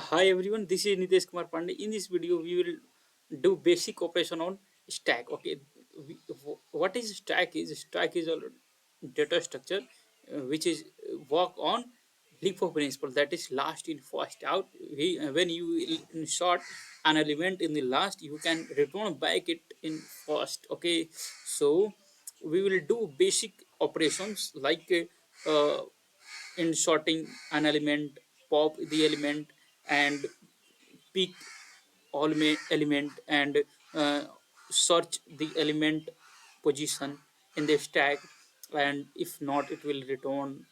Hi everyone, this is Nitesh Kumar Pandey. In this video, we will do basic operation on stack. Okay, what is stack? Stack is a data structure which is work on LIFO principle. That is last in first out. When you insert an element in the last, you can return back it in first. Okay, so we will do basic operations like inserting an element, pop the element, and pick all element, and uh, search the element position in the stack, and if not it will return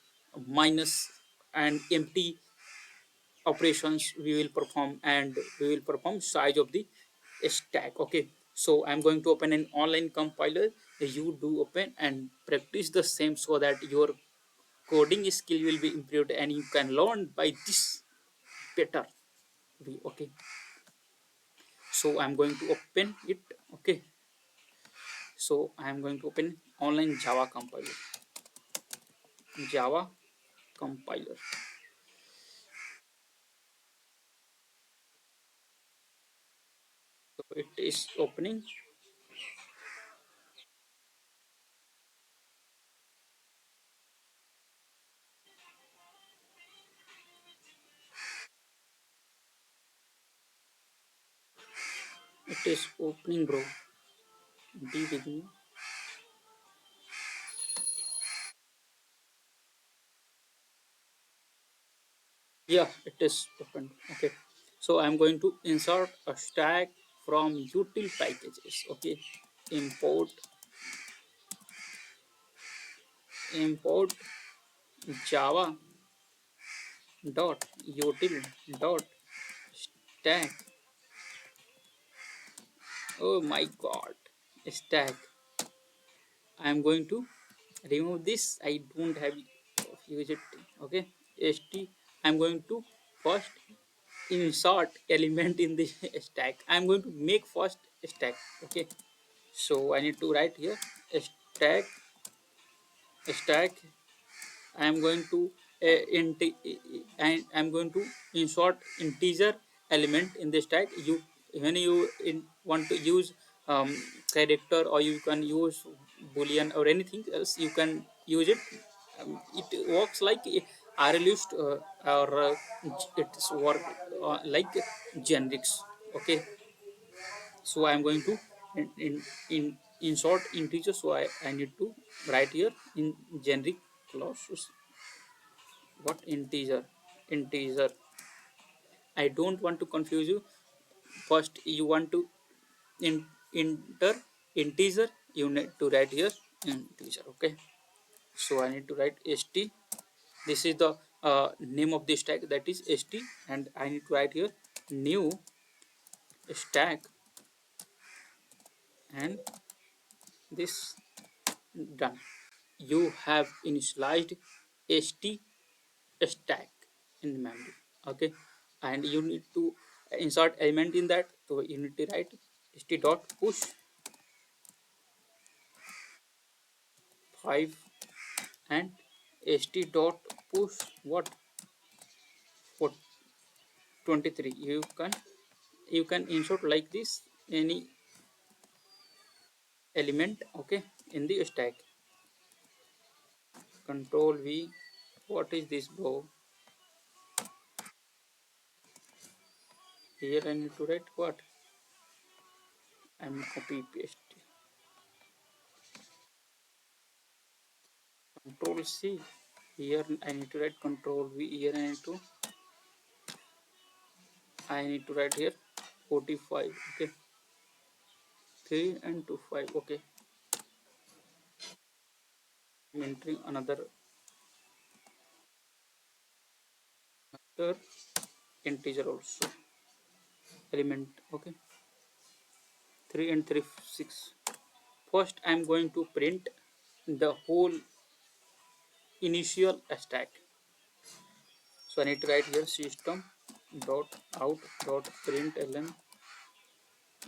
minus and empty operations we will perform, and we will perform size of the stack. Okay, so I'm going to open an online compiler. You do open and practice the same so that your coding skill will be improved and you can learn by this better way. Okay, so I'm going to open it. Okay, so I'm going to open online Java compiler. Java compiler. So it is opening. It is opening, bro. Be with me. Yeah, it is open. Okay, so I'm going to insert a stack from util packages. Okay, import import java dot util dot stack. Oh my god, stack. I'm going to remove this. I don't have use it. Okay, st. I'm going to first insert element in the stack. I'm going to make first stack. Okay, so I need to write here stack. I'm going to and I'm going to insert integer element in the stack. You when you want to use um, character, or you can use boolean or anything else, you can use it. It works like a list, or it's work like generics. Okay, so I'm going to insert integer. So I need to write here in generic clauses. What integer? I don't want to confuse you. First you want to enter integer, you need to write here integer. Okay, so I need to write st. This is the name of the stack, that is st, and I need to write here new stack, and this done. You have initialized st stack in the memory. Okay, and you need to insert element in that, so you need to write st dot push 5 and st dot push what for 23. You can insert like this any element. Okay, in the stack. Control v. What is this, bro? Here I need to write what? I'm copy paste. Control c. Here I need to write control v. Here I need to write here 45. Okay, 3 and 2 5. Okay, I'm entering another integer also element. Okay, 3 and 3 6. First I'm going to print the whole initial stack. So I need to write here system dot out dot println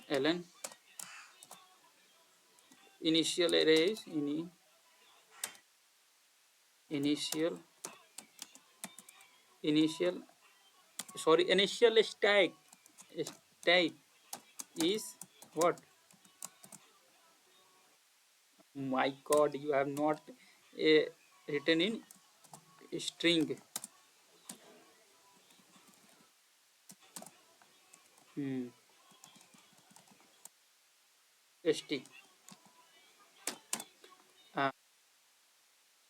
ln initial array is initial sorry, initial stack is what? My God, you have not written in string. Hmm. St.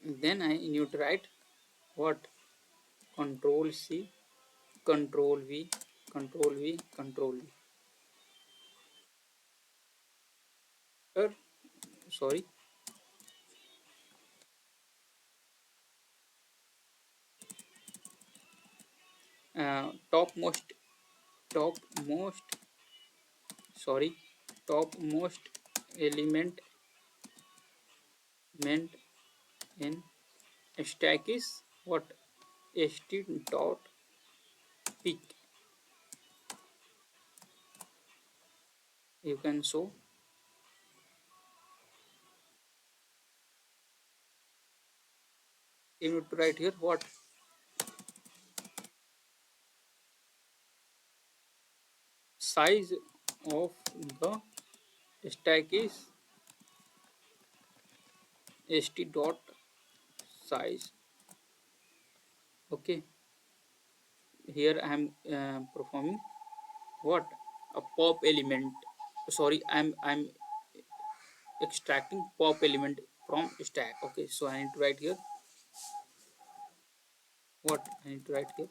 Then I need to write what? Control C, Control V, Control V, Control V. Er, sorry. Topmost, topmost, sorry, topmost element meant in stack is what? St dot peak. You can show. You need to write here what? Size of the stack is st dot size. Okay, here I am performing what? A pop element. Sorry, I'm extracting pop element from stack. Okay, so I need to write here what? I need to write here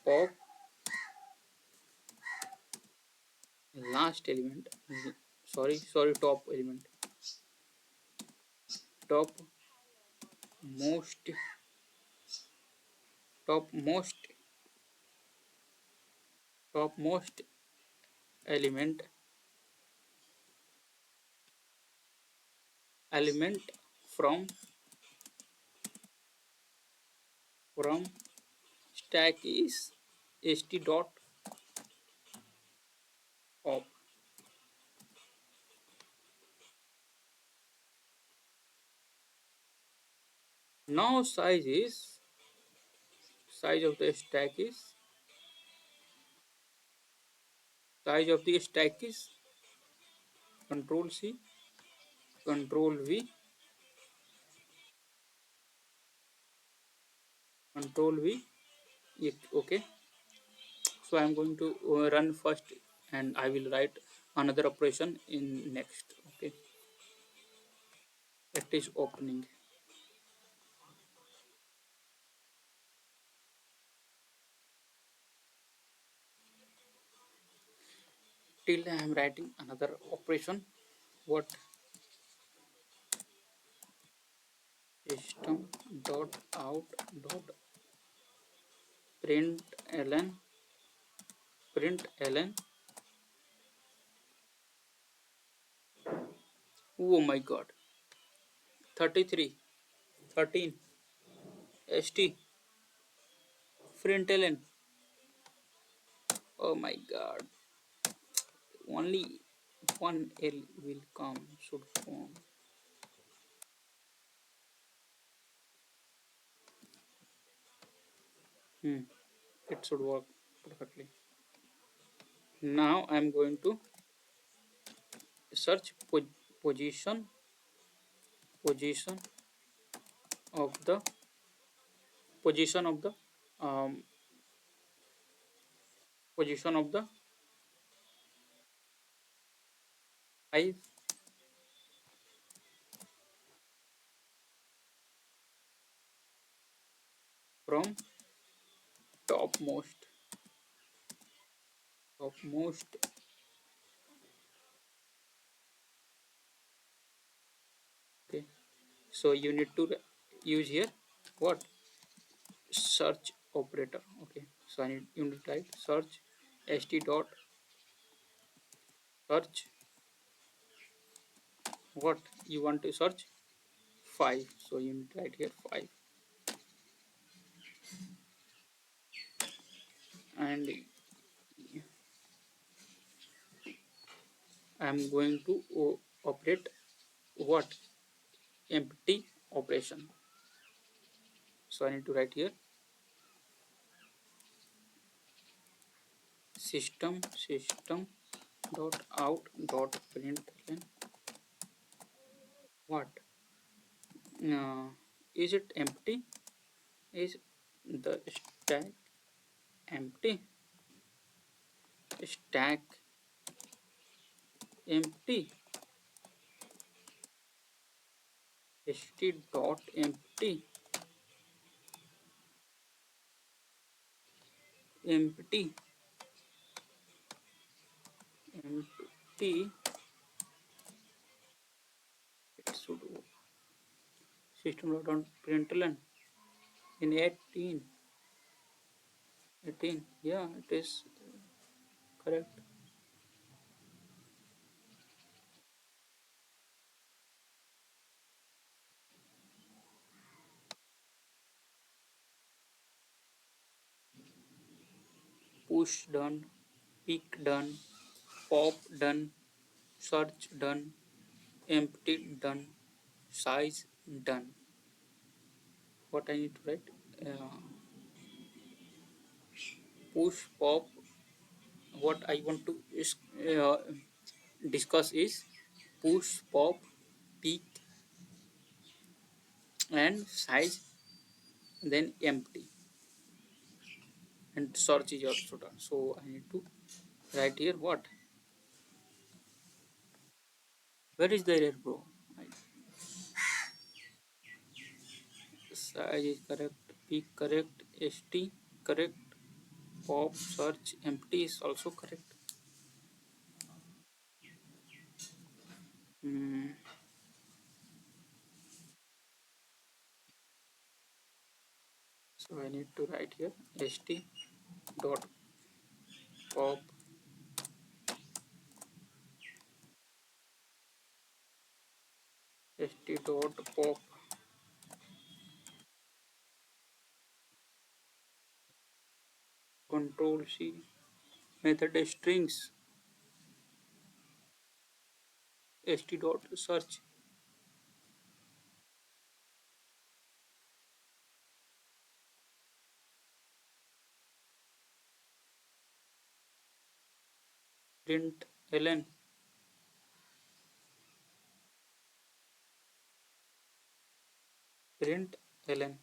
pop last element. Sorry, top element. Top most, top most, top most element, element from from stack is st dot pop. Now size of the stack is size of the stack is control C, control V, control V. Okay, so I am going to run first and I will write another operation in next. Okay, it is opening. Till I am writing another operation. What? System dot out dot println, println. Oh my God, 33, 13, st, println. Oh my God, only one L will come should form. Hmm. It should work perfectly. Now I am going to search position, position of the, position of the um, position of the 5 from topmost, topmost. Okay, so you need to use here what? Search operator. Okay, so I need you need to type search st dot search what you want to search 5, so you need to write here 5 and I am going to operate what? Empty operation. So I need to write here system dot out dot println what, is it empty? Is the stack empty? Stack empty. st dot empty. Empty. Empty. It should system dot println in 18. 18. Yeah, it is correct. Push done. Pick done. Pop done. Search done. Empty done. Size done. What I need to write? Uh, Push pop. What I want to uh, discuss is push pop, pick, and size, then empty, and search is also done. So I need to write here what? Where is the error, bro? Size is correct, pick correct, st correct, pop search empty is also correct. Hmm. So I need to write here st dot pop st dot pop control c method strings st dot search print ln print ln.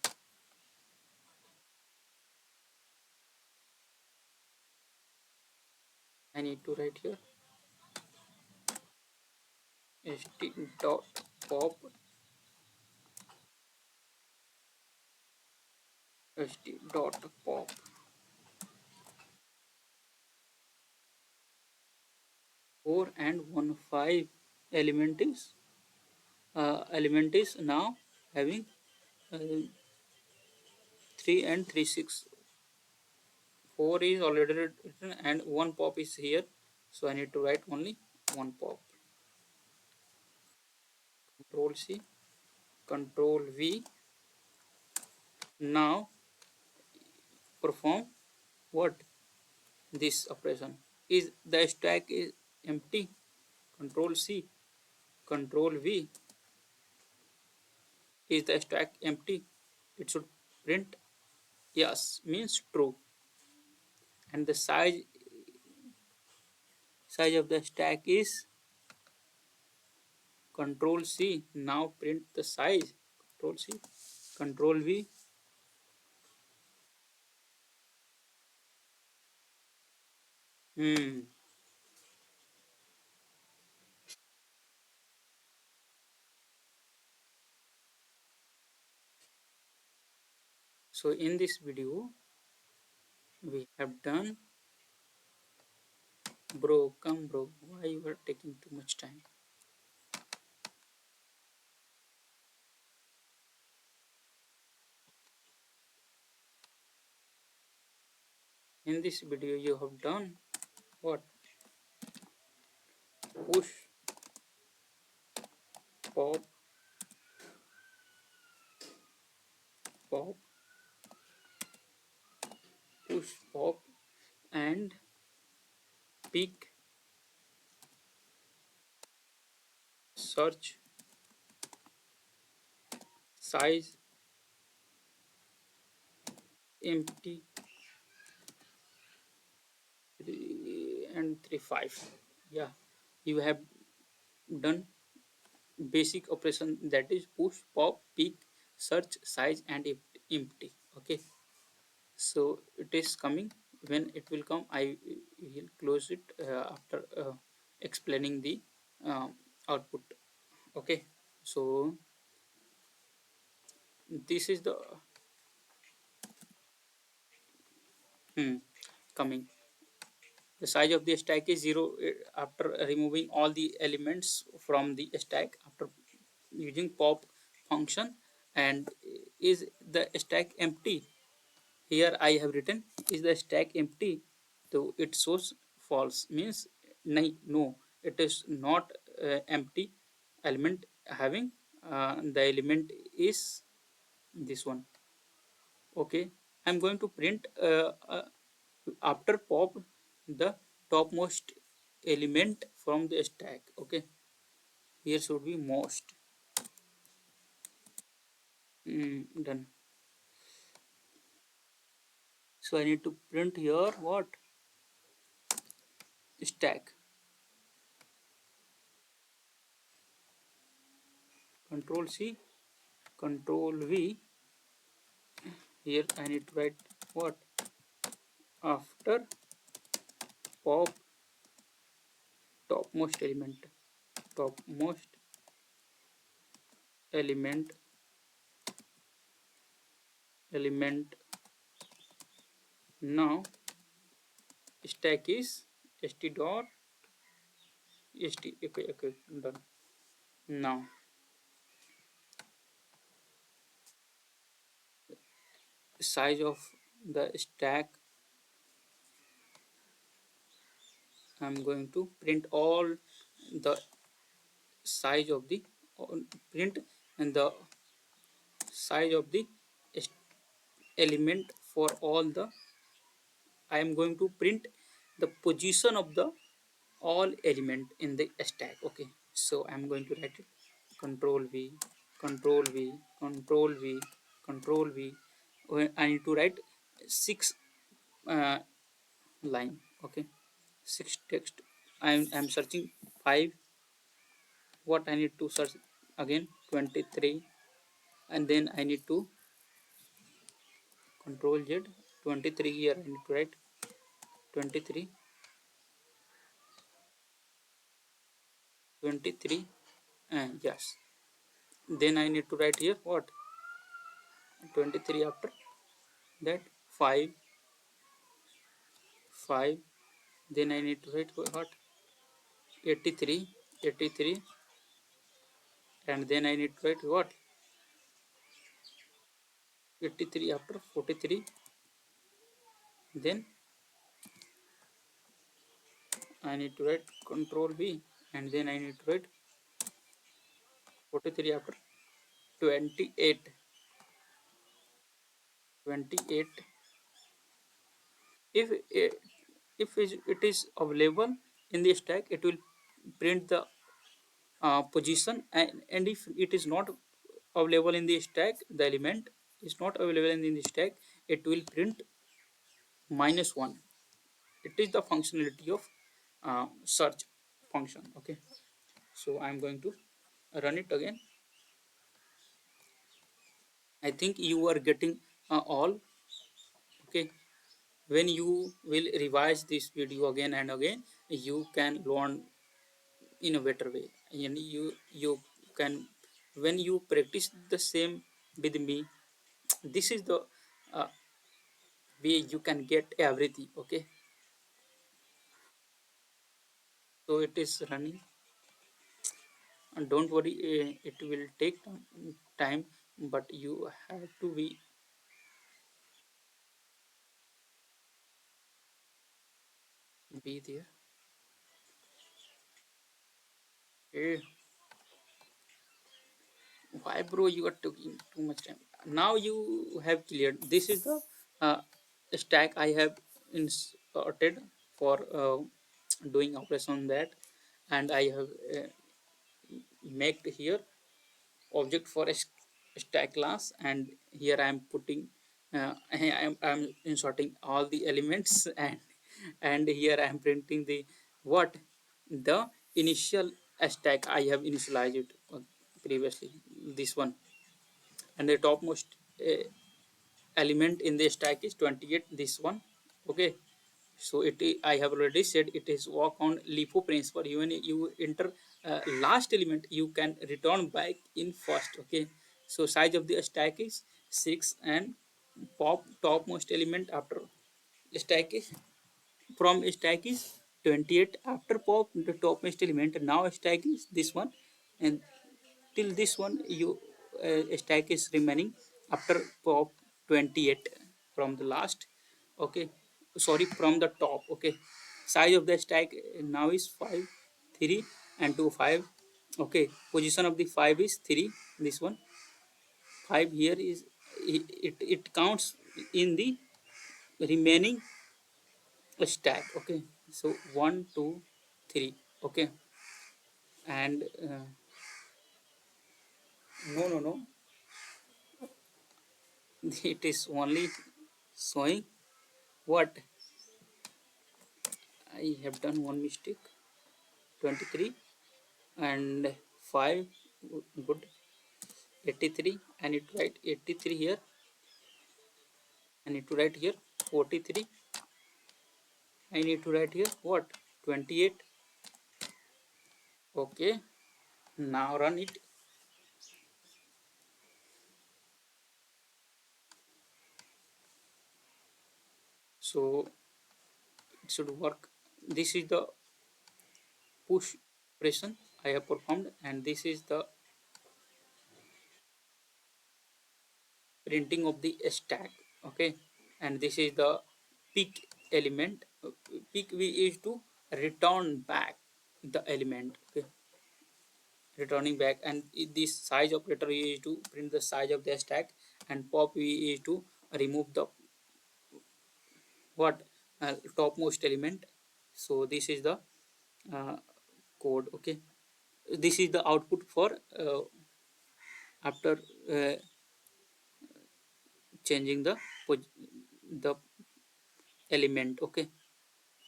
I need to write here st dot pop st dot pop 4 and 1 5 element is now having uh, 3 and 3 6. 4 is already written and 1 pop is here, so I need to write only 1 pop. Control C, Control V. Now perform what? This operation. Is the stack is empty? Control C, Control V. Is the stack empty? It should print yes, means true. And the size of the stack is Control C. Now print the size. Control C, Control V. Hmm. So in this video we have done. Bro, come bro. Why you are taking too much time? In this video you have done what? Push pop pop push pop and pick search size empty 3 5. Yeah, you have done basic operation, that is push, pop, pick, search, size, and empty. Okay, so it is coming. When it will come, I will close it after explaining the uh, output. Okay, so this is the coming. The size of the stack is 0 after removing all the elements from the stack after using pop function. And is the stack empty? Here I have written, is the stack empty? So it shows false, means no, it is not empty element having. The element is this one. Okay, I'm going to print after pop the topmost element from the stack. Okay, here should be most. Done. So I need to print here what? Stack. Control C, Control V. Here I need to write what? After pop topmost element. Topmost element. Element. Now stack is st dot st. Okay, okay, done. Now size of the stack, I'm going to print all the size of the print and the size of the element for all the. I am going to print the position of the all element in the stack. Okay, so I'm going to write it control V, control V, control V, control V. I need to write 6 uh, line. Okay, 6 text. I'm searching 5. What I need to search again? 23. And then I need to control Z. 23 here I need to write 23. 23. Yes. Then I need to write here what? 23 after that 5. 5. Then I need to write what? 83. 83. And then I need to write what? 83 after 43. Then I need to write control V. And then I need to write 43 after 28. 28. If it is available in the stack, it will print the position. And if it is not available in the stack, the element is not available in the stack, it will print -1. It is the functionality of search function. Okay, so I'm going to run it again. I think you are getting all. Okay, when you will revise this video again and again, you can learn in a better way. And you can, when you practice the same with me, this is the uh, way you can get everything. Okay, so it is running, and don't worry, it will take time, but you have to be there. Eh, why bro, you are taking too much time? Now you have cleared. This is the uh, stack I have inserted for doing operation on that. And I have made here object for a stack class. And here I am putting I'm inserting all the elements and here I am printing the what the initial stack I have initialized it previously, this one, and the topmost element in the stack is 28, this one. Okay, so I have already said it is work on LIFO principle. Even you enter last element, you can return back in first. Okay, so size of the stack is 6, and pop topmost element after stack is from stack is 28. After pop the topmost element, now stack is this one, and till this one you stack is remaining after pop 28 from the last. Okay, sorry, from the top. Okay, size of the stack now is 5, 3 and 2 5. Okay, position of the 5 is 3, this one 5 here is it counts in the remaining stack. Okay, so 1 2 3. Okay, and no, it is only showing what I have done one mistake. 23 and 5, good. 83, I need to write 83 here. I need to write here 43. I need to write here what, 28. Okay, now run it. So it should work. This is the push operation I have performed, and this is the printing of the stack. Okay, and this is the pick element. Pick we is to return back the element. Okay, returning back, and this size operator we is to print the size of the stack, and pop we is to remove the what topmost element. So this is the uh, code. Okay, this is the output for after uh, changing the element. Okay,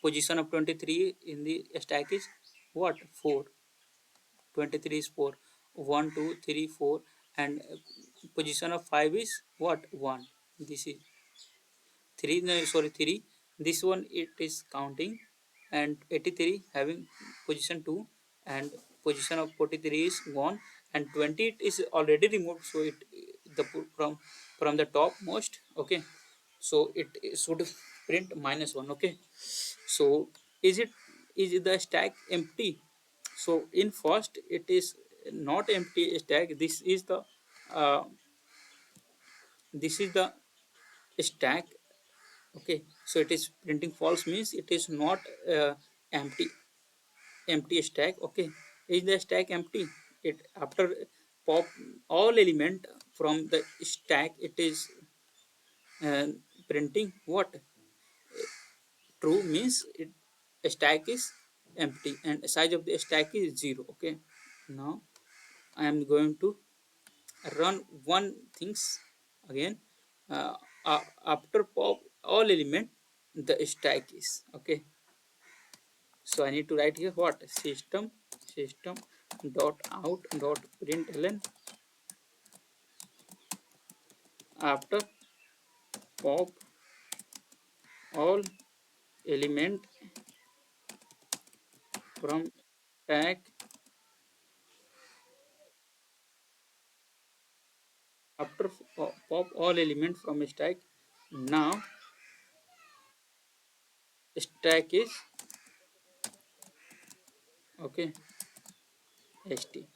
position of 23 in the stack is what, 4. 23 is 4, 1 2 3 4, and position of 5 is what, 1. This is 3, no, sorry, 3. This one it is counting, and 83 having position 2, and position of 43 is 1, and 20 it is already removed, so it the from the top most. Okay, so it should print -1. Okay, so is it, is the stack empty? So in first it is not empty stack. Uh, this is the stack. Okay, so it is printing false, means it is not empty, empty stack. Okay, is the stack empty? It after pop all element from the stack, it is uh, printing what, true, means it stack is empty, and size of the stack is 0. Okay, now I am going to run one things again. uh, After pop all element, the stack is okay. So I need to write here what, system dot out dot println after pop all element from stack, after pop all element from stack. Now stack is okay, st.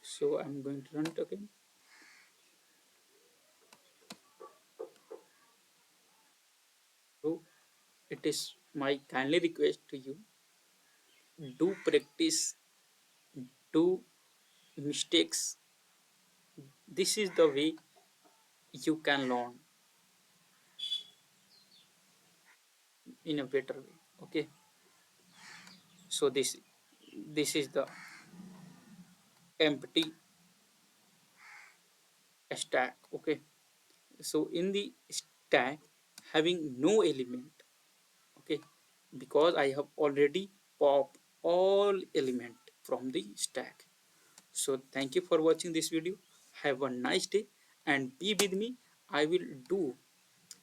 So I'm going to run it again. So it is my kindly request to you, do practice, do mistakes. This is the way you can learn in a better way. Okay, so this is the empty stack. Okay, so in the stack having no element, because I have already popped all element from the stack. So thank you for watching this video. Have a nice day and be with me. I will do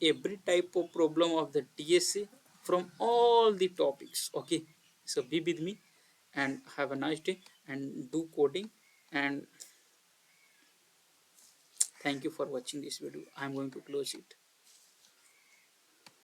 every type of problem of the DSA from all the topics. Okay, so be with me and have a nice day and do coding. And thank you for watching this video. I'm going to close it.